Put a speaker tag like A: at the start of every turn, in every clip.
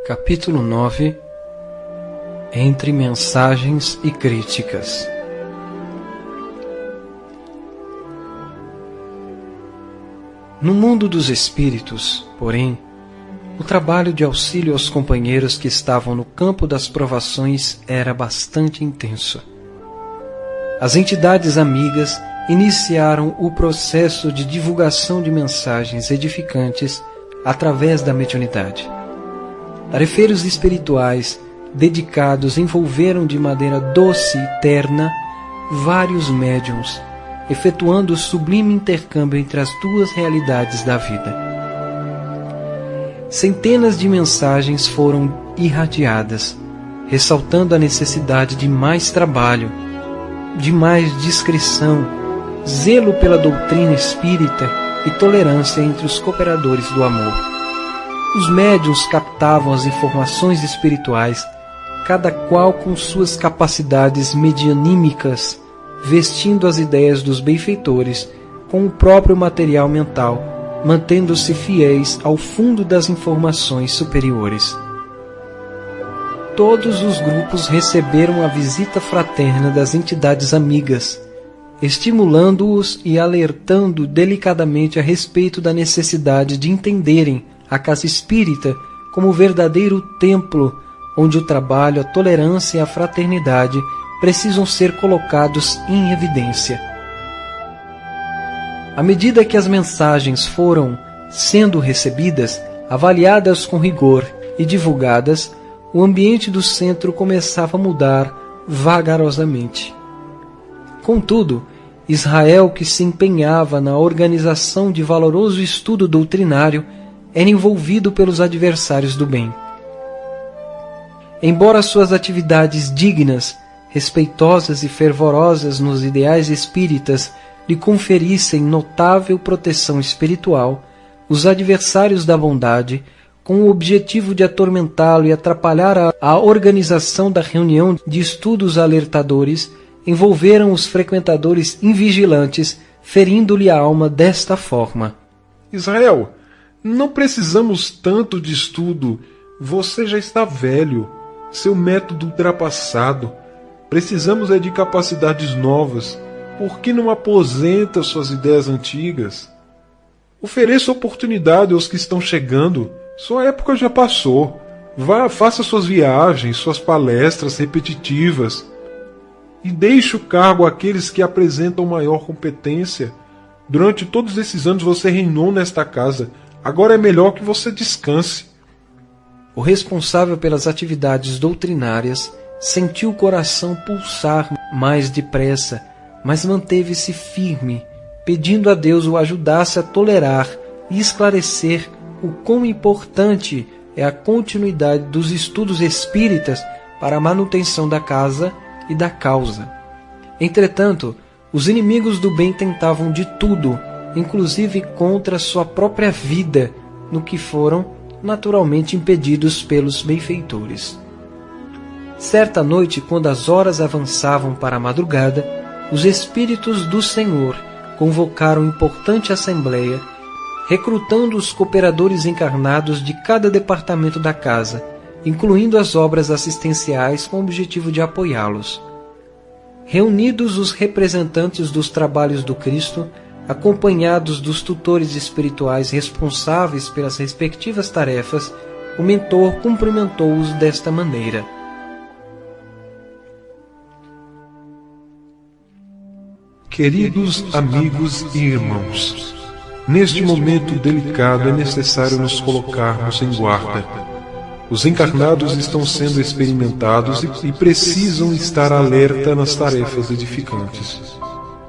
A: Capítulo 9. Entre mensagens e críticas. No mundo dos espíritos, porém, o trabalho de auxílio aos companheiros que estavam no campo das provações era bastante intenso. As entidades amigas iniciaram o processo de divulgação de mensagens edificantes através da mediunidade. Tarefeiros espirituais dedicados envolveram de maneira doce e terna vários médiuns, efetuando o sublime intercâmbio entre as duas realidades da vida. Centenas de mensagens foram irradiadas, ressaltando a necessidade de mais trabalho, de mais discrição, zelo pela doutrina espírita e tolerância entre os cooperadores do amor. Os médiuns captavam as informações espirituais, cada qual com suas capacidades medianímicas, vestindo as ideias dos benfeitores com o próprio material mental, mantendo-se fiéis ao fundo das informações superiores. Todos os grupos receberam a visita fraterna das entidades amigas, estimulando-os e alertando delicadamente a respeito da necessidade de entenderem a casa espírita como verdadeiro templo onde o trabalho, a tolerância e a fraternidade precisam ser colocados em evidência. À medida que as mensagens foram sendo recebidas, avaliadas com rigor e divulgadas, o ambiente do centro começava a mudar vagarosamente. Contudo, Israel, que se empenhava na organização de valoroso estudo doutrinário, era envolvido pelos adversários do bem. Embora suas atividades dignas, respeitosas e fervorosas nos ideais espíritas lhe conferissem notável proteção espiritual, os adversários da bondade, com o objetivo de atormentá-lo e atrapalhar a organização da reunião de estudos alertadores, envolveram os frequentadores invigilantes, ferindo-lhe a alma desta forma:
B: Israel, não precisamos tanto de estudo. Você já está velho. Seu método ultrapassado. Precisamos é de capacidades novas. Por que não aposenta suas ideias antigas? Ofereça oportunidade aos que estão chegando. Sua época já passou. Vá, faça suas viagens, suas palestras repetitivas. E deixe o cargo àqueles que apresentam maior competência. Durante todos esses anos você reinou nesta casa. Agora é melhor que você descanse.
A: O responsável pelas atividades doutrinárias sentiu o coração pulsar mais depressa, mas manteve-se firme, pedindo a Deus o ajudasse a tolerar e esclarecer o quão importante é a continuidade dos estudos espíritas para a manutenção da casa e da causa. Entretanto, os inimigos do bem tentavam de tudo, inclusive contra sua própria vida, no que foram naturalmente impedidos pelos benfeitores. Certa noite, quando as horas avançavam para a madrugada, os espíritos do Senhor convocaram importante assembleia, recrutando os cooperadores encarnados de cada departamento da casa, incluindo as obras assistenciais com o objetivo de apoiá-los. Reunidos os representantes dos trabalhos do Cristo, acompanhados dos tutores espirituais responsáveis pelas respectivas tarefas, o mentor cumprimentou-os desta maneira:
B: Queridos amigos e irmãos, neste momento delicado é necessário nos colocarmos em guarda. Os encarnados estão sendo experimentados e precisam estar alerta nas tarefas edificantes.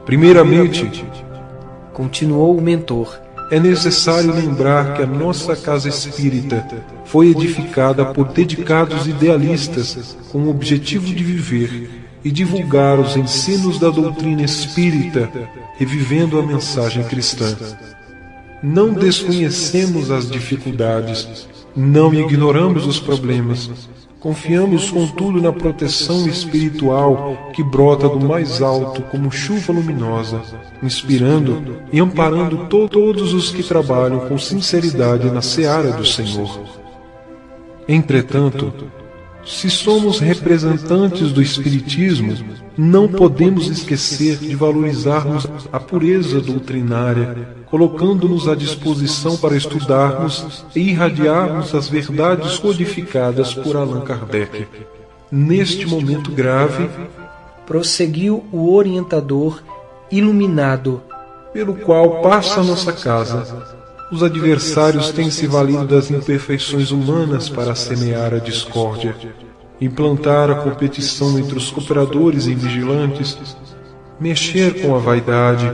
B: Primeiramente,
A: continuou o mentor,
B: é necessário lembrar que a nossa casa espírita foi edificada por dedicados idealistas com o objetivo de viver e divulgar os ensinos da doutrina espírita, revivendo a mensagem cristã. Não desconhecemos as dificuldades, não ignoramos os problemas. Confiamos, contudo, na proteção espiritual que brota do mais alto como chuva luminosa, inspirando e amparando todos os que trabalham com sinceridade na seara do Senhor. Entretanto, se somos representantes do Espiritismo, não podemos esquecer de valorizarmos a pureza doutrinária, colocando-nos à disposição para estudarmos e irradiarmos as verdades codificadas por Allan Kardec. Neste momento grave,
A: prosseguiu o orientador iluminado,
B: pelo qual passa a nossa casa, os adversários têm se valido das imperfeições humanas para semear a discórdia, implantar a competição entre os cooperadores e vigilantes, mexer com a vaidade,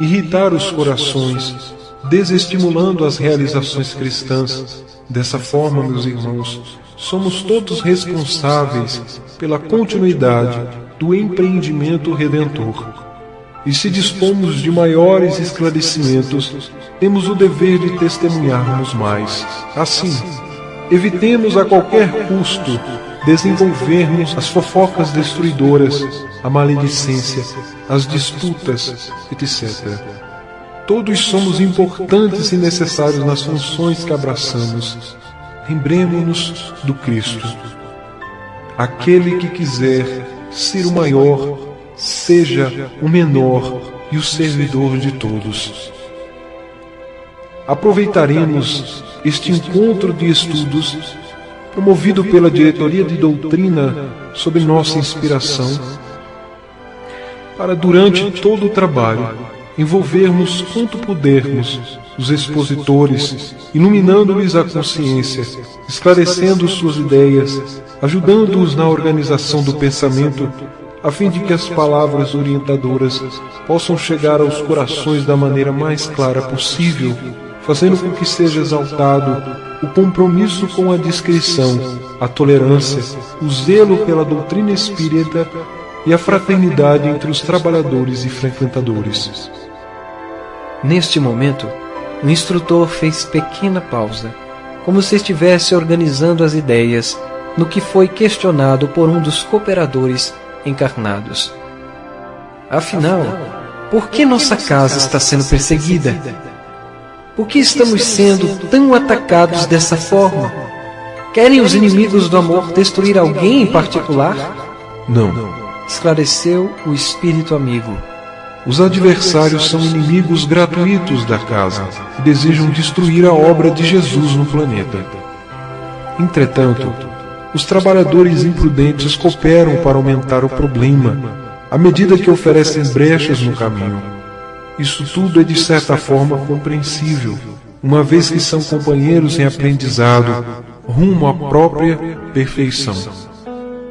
B: irritar os corações, desestimulando as realizações cristãs. Dessa forma, meus irmãos, somos todos responsáveis pela continuidade do empreendimento redentor. E se dispomos de maiores esclarecimentos, temos o dever de testemunharmos mais. Assim, evitemos a qualquer custo desenvolvermos as fofocas destruidoras, a maledicência, as disputas, etc. Todos somos importantes e necessários nas funções que abraçamos. Lembremo-nos do Cristo. Aquele que quiser ser o maior, seja o menor e o servidor de todos. Aproveitaremos este encontro de estudos, promovido pela Diretoria de Doutrina sob nossa inspiração, para durante todo o trabalho envolvermos quanto pudermos os expositores, iluminando-lhes a consciência, esclarecendo suas ideias, ajudando-os na organização do pensamento, a fim de que as palavras orientadoras possam chegar aos corações da maneira mais clara possível, fazendo com que seja exaltado o compromisso com a discrição, a tolerância, o zelo pela doutrina espírita e a fraternidade entre os trabalhadores e frequentadores.
A: Neste momento, o instrutor fez pequena pausa, como se estivesse organizando as ideias no que foi questionado por um dos cooperadores encarnados. Afinal, por que nossa casa está sendo perseguida? Por que estamos sendo tão atacados dessa forma? Querem os inimigos do amor destruir alguém em particular?
B: Não.
A: Esclareceu o espírito amigo.
B: Os adversários são inimigos gratuitos da casa e desejam destruir a obra de Jesus no planeta. Entretanto, os trabalhadores imprudentes cooperam para aumentar o problema, à medida que oferecem brechas no caminho. Isso tudo é de certa forma compreensível, uma vez que são companheiros em aprendizado, rumo à própria perfeição.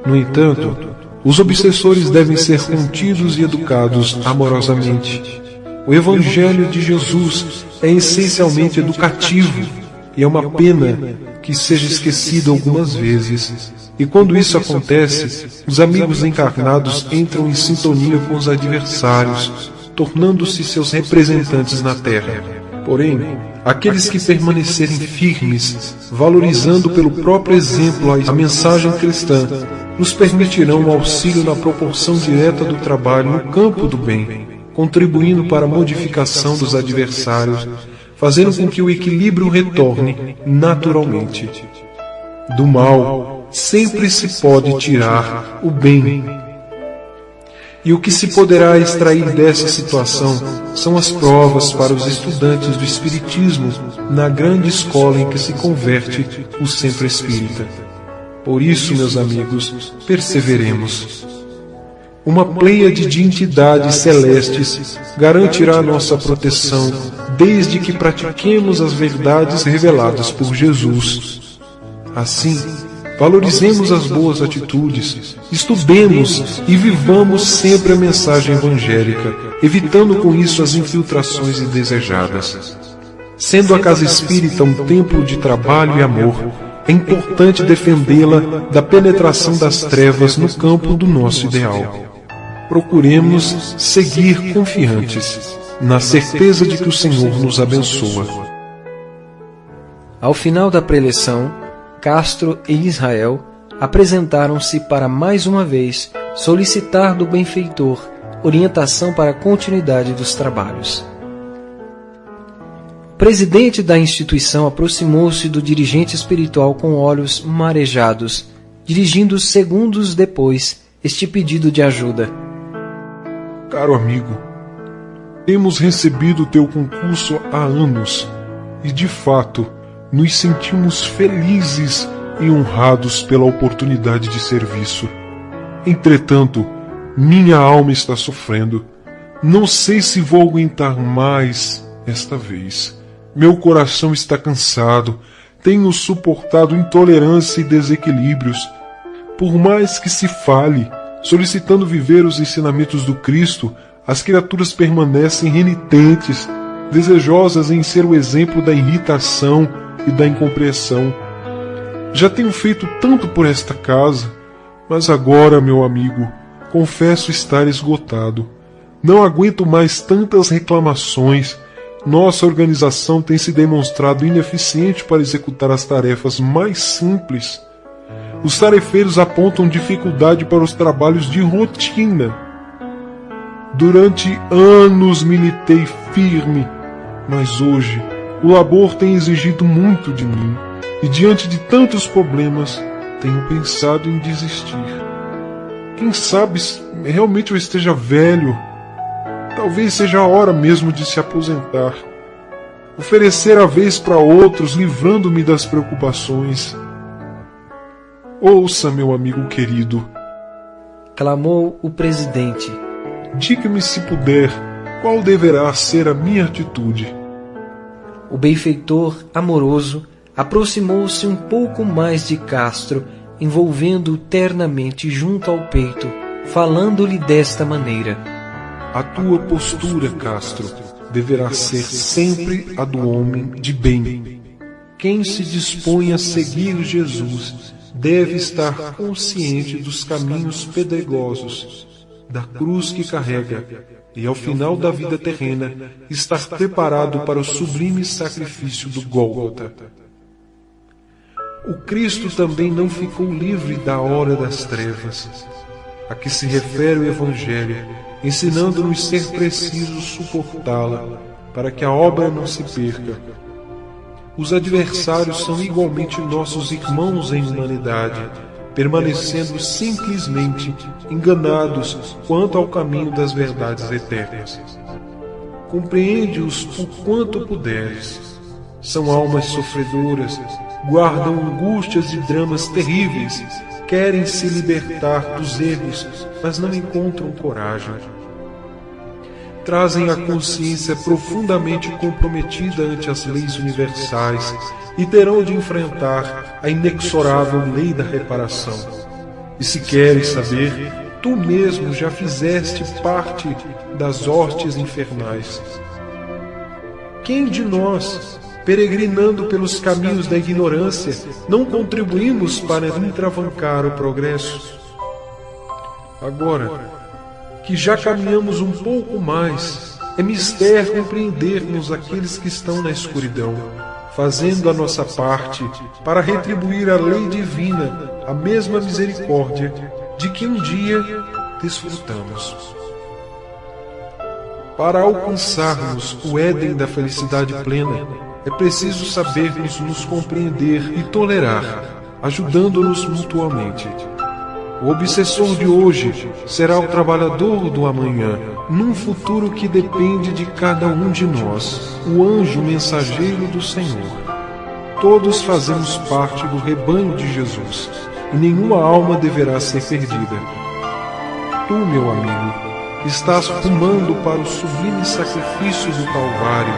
B: No entanto, os obsessores devem ser contidos e educados amorosamente. O Evangelho de Jesus é essencialmente educativo, e é uma pena que seja esquecido algumas vezes. E quando isso acontece, os amigos encarnados entram em sintonia com os adversários, tornando-se seus representantes na Terra. Porém, aqueles que permanecerem firmes, valorizando pelo próprio exemplo a mensagem cristã, nos permitirão o auxílio na proporção direta do trabalho no campo do bem, contribuindo para a modificação dos adversários, fazendo com que o equilíbrio retorne naturalmente. Do mal sempre se pode tirar o bem. E o que se poderá extrair dessa situação são as provas para os estudantes do Espiritismo na grande escola em que se converte o Centro Espírita. Por isso, meus amigos, perseveremos. Uma pleiade de entidades celestes garantirá nossa proteção desde que pratiquemos as verdades reveladas por Jesus. Assim, valorizemos as boas atitudes, estudemos e vivamos sempre a mensagem evangélica, evitando com isso as infiltrações indesejadas. Sendo a casa espírita um templo de trabalho e amor, é importante defendê-la da penetração das trevas no campo do nosso ideal. Procuremos seguir confiantes, na certeza de que o Senhor nos abençoa.
A: Ao final da preleção, Castro e Israel apresentaram-se para mais uma vez solicitar do benfeitor orientação para a continuidade dos trabalhos. presidente da instituição aproximou-se do dirigente espiritual com olhos marejados, dirigindo segundos depois este pedido de ajuda.
B: Caro amigo, temos recebido teu concurso há anos e, de fato, nos sentimos felizes e honrados pela oportunidade de serviço. Entretanto, minha alma está sofrendo. Não sei se vou aguentar mais esta vez. Meu coração está cansado. Tenho suportado intolerância e desequilíbrios. Por mais que se fale, solicitando viver os ensinamentos do Cristo, as criaturas permanecem renitentes, desejosas em ser o exemplo da irritação e da incompreensão. Já tenho feito tanto por esta casa, mas agora, meu amigo, confesso estar esgotado. Não aguento mais tantas reclamações. Nossa organização tem se demonstrado ineficiente para executar as tarefas mais simples. Os tarefeiros apontam dificuldade para os trabalhos de rotina. Durante anos militei firme, mas hoje o labor tem exigido muito de mim e, diante de tantos problemas, tenho pensado em desistir. Quem sabe realmente eu esteja velho. Talvez seja a hora mesmo de se aposentar. Oferecer a vez para outros, livrando-me das preocupações. Ouça, meu amigo querido,
A: clamou o presidente.
B: Diga-me, se puder, qual deverá ser a minha atitude.
A: O benfeitor amoroso aproximou-se um pouco mais de Castro, envolvendo-o ternamente junto ao peito, falando-lhe desta maneira:
B: A tua postura, Castro, deverá ser sempre a do homem de bem. Quem se dispõe a seguir Jesus deve estar consciente dos caminhos pedregosos, da cruz que carrega, e ao final da vida terrena estar preparado para o sublime sacrifício do Gólgota. O Cristo também não ficou livre da hora das trevas, a que se refere o Evangelho, ensinando-nos ser preciso suportá-la, para que a obra não se perca. Os adversários são igualmente nossos irmãos em humanidade, permanecendo simplesmente enganados quanto ao caminho das verdades eternas. Compreende-os por quanto puderes. São almas sofredoras, guardam angústias e dramas terríveis, querem se libertar dos erros, mas não encontram coragem. Trazem a consciência profundamente comprometida ante as leis universais e terão de enfrentar a inexorável lei da reparação. E se queres saber, tu mesmo já fizeste parte das hostes infernais. Quem de nós, peregrinando pelos caminhos da ignorância, não contribuímos para entravancar o progresso? Agora, que já caminhamos um pouco mais, é mister compreendermos aqueles que estão na escuridão, fazendo a nossa parte para retribuir à lei divina a mesma misericórdia de que um dia desfrutamos. Para alcançarmos o Éden da felicidade plena, é preciso sabermos nos compreender e tolerar, ajudando-nos mutuamente. O obsessor de hoje será o trabalhador do amanhã, num futuro que depende de cada um de nós, o anjo mensageiro do Senhor. Todos fazemos parte do rebanho de Jesus, e nenhuma alma deverá ser perdida. Tu, meu amigo, estás rumando para o sublime sacrifício do Calvário,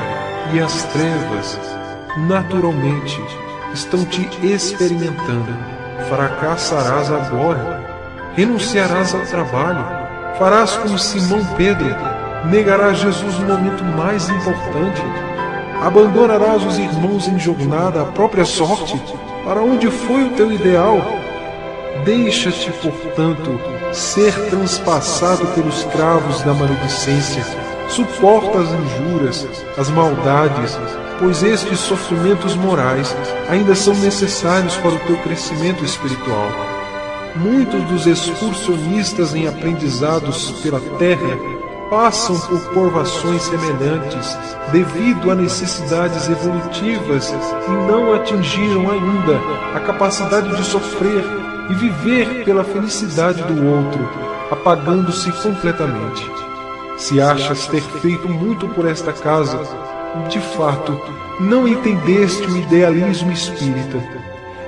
B: e as trevas, naturalmente, estão te experimentando. Fracassarás agora. Renunciarás ao trabalho, farás como Simão Pedro, negarás Jesus no momento mais importante, abandonarás os irmãos em jornada à própria sorte, para onde foi o teu ideal. Deixa-te, portanto, ser transpassado pelos cravos da maledicência, suporta as injúrias, as maldades, pois estes sofrimentos morais ainda são necessários para o teu crescimento espiritual. Muitos dos excursionistas em aprendizados pela terra passam por provações semelhantes devido a necessidades evolutivas e não atingiram ainda a capacidade de sofrer e viver pela felicidade do outro, apagando-se completamente. Se achas ter feito muito por esta casa, de fato, não entendeste o idealismo espírita.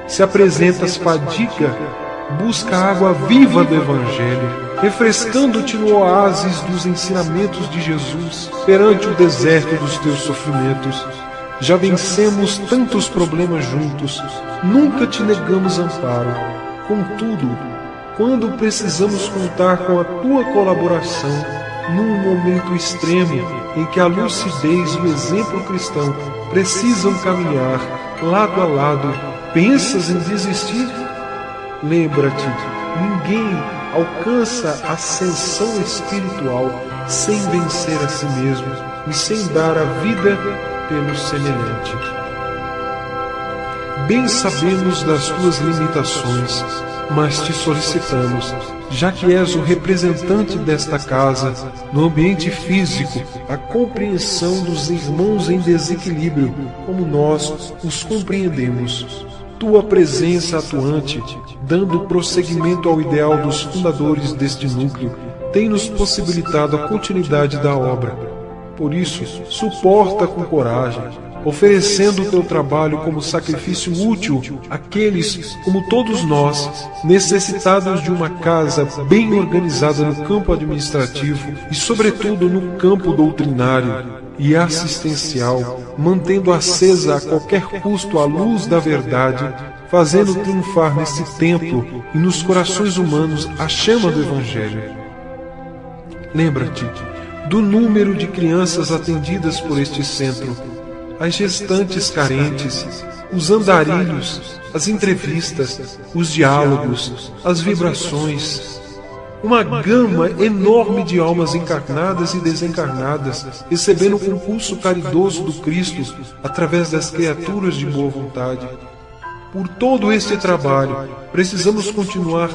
B: Se apresentas fadiga, busca a água viva do Evangelho, refrescando-te no oásis dos ensinamentos de Jesus perante o deserto dos teus sofrimentos. Já vencemos tantos problemas juntos, nunca te negamos amparo. Contudo, quando precisamos contar com a tua colaboração, num momento extremo em que a lucidez e o exemplo cristão precisam caminhar lado a lado, pensas em desistir? Lembra-te, ninguém alcança ascensão espiritual sem vencer a si mesmo e sem dar a vida pelo semelhante. Bem sabemos das tuas limitações, mas te solicitamos, já que és o representante desta casa, no ambiente físico, a compreensão dos irmãos em desequilíbrio, como nós os compreendemos. Tua presença atuante, dando prosseguimento ao ideal dos fundadores deste núcleo, tem nos possibilitado a continuidade da obra. Por isso, suporta com coragem, oferecendo o teu trabalho como sacrifício útil àqueles, como todos nós, necessitados de uma casa bem organizada no campo administrativo e, sobretudo, no campo doutrinário e assistencial, mantendo acesa a qualquer custo a luz da verdade, fazendo triunfar nesse templo e nos corações humanos a chama do Evangelho. Lembra-te do número de crianças atendidas por este centro, as gestantes carentes, os andarilhos, as entrevistas, os diálogos, as vibrações. Uma gama enorme de almas encarnadas e desencarnadas, recebendo o concurso caridoso do Cristo através das criaturas de boa vontade. Por todo este trabalho, precisamos continuar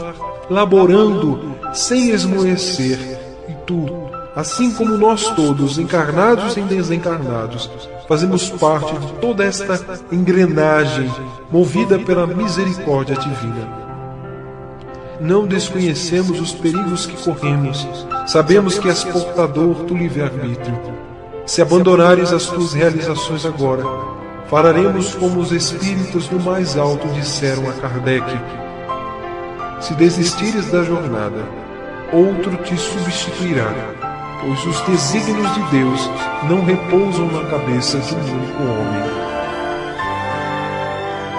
B: laborando sem esmorecer, e tu, assim como nós todos, encarnados e desencarnados, fazemos parte de toda esta engrenagem movida pela misericórdia divina. Não desconhecemos os perigos que corremos, sabemos que és portador do livre-arbítrio. Se abandonares as tuas realizações agora, falaremos como os espíritos do mais alto disseram a Kardec. Se desistires da jornada, outro te substituirá, pois os desígnios de Deus não repousam na cabeça de um único homem.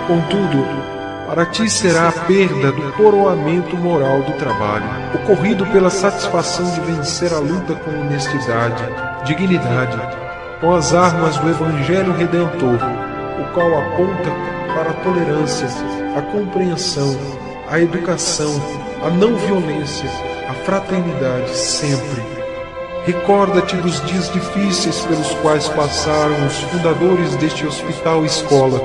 B: Contudo, para ti será a perda do coroamento moral do trabalho, ocorrido pela satisfação de vencer a luta com honestidade, dignidade, com as armas do Evangelho Redentor, o qual aponta para a tolerância, a compreensão, a educação, a não violência, a fraternidade sempre. Recorda-te dos dias difíceis pelos quais passaram os fundadores deste hospital-escola,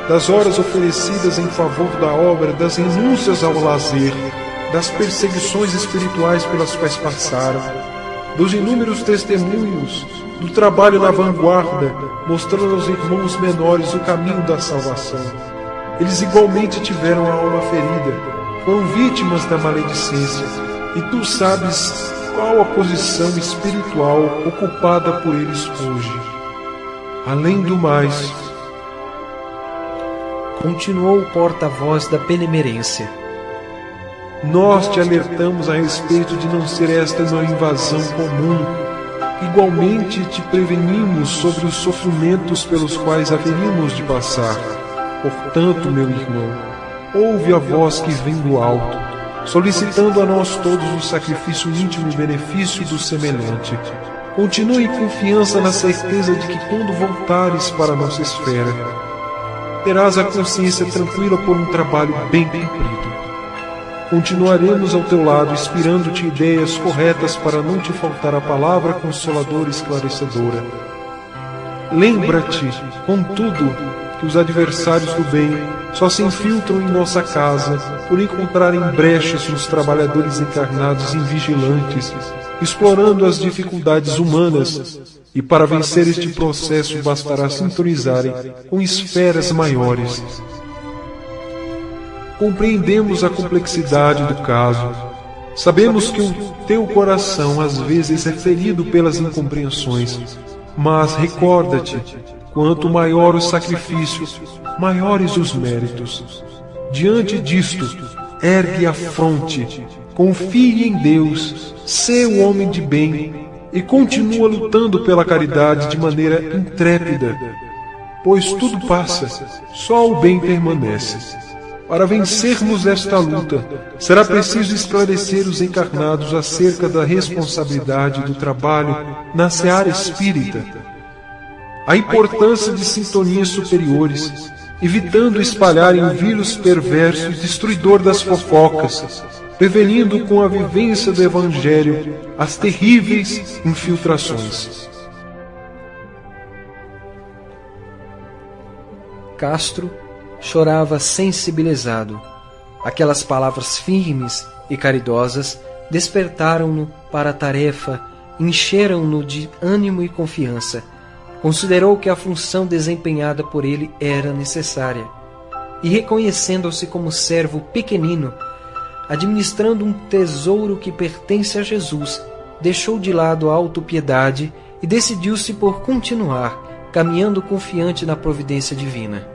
B: das horas oferecidas em favor da obra, das renúncias ao lazer, das perseguições espirituais pelas quais passaram, dos inúmeros testemunhos do trabalho na vanguarda, mostrando aos irmãos menores o caminho da salvação. Eles igualmente tiveram a alma ferida, foram vítimas da maledicência, e tu sabes qual a posição espiritual ocupada por eles hoje. Além do mais,
A: continuou o porta-voz da benemerência,
B: nós te alertamos a respeito de não ser esta uma invasão comum. Igualmente te prevenimos sobre os sofrimentos pelos quais haveríamos de passar. Portanto, meu irmão, ouve a voz que vem do alto, solicitando a nós todos o sacrifício íntimo e benefício do semelhante. Continue em confiança na certeza de que quando voltares para a nossa esfera, terás a consciência tranquila por um trabalho bem cumprido. Continuaremos ao teu lado, inspirando-te ideias corretas para não te faltar a palavra consoladora e esclarecedora. Lembra-te, contudo, que os adversários do bem só se infiltram em nossa casa por encontrarem brechas nos trabalhadores encarnados invigilantes, explorando as dificuldades humanas, e para vencer este processo bastará sintonizarem com esferas maiores. Compreendemos a complexidade do caso. Sabemos que o teu coração às vezes é ferido pelas incompreensões, mas recorda-te, quanto maior o sacrifício, maiores os méritos. Diante disto, ergue a fronte, confie em Deus, sê um homem de bem e continua lutando pela caridade de maneira intrépida, pois tudo passa, só o bem permanece. Para vencermos esta luta, será preciso esclarecer os encarnados acerca da responsabilidade do trabalho na seara espírita, a importância de sintonias superiores, evitando espalharem o vírus perverso e destruidor das fofocas, prevenindo com a vivência do Evangelho as terríveis infiltrações.
A: Castro chorava sensibilizado. Aquelas palavras firmes e caridosas despertaram-no para a tarefa, encheram-no de ânimo e confiança. Considerou que a função desempenhada por ele era necessária, e reconhecendo-se como servo pequenino, administrando um tesouro que pertence a Jesus, deixou de lado a autopiedade e decidiu-se por continuar, caminhando confiante na providência divina.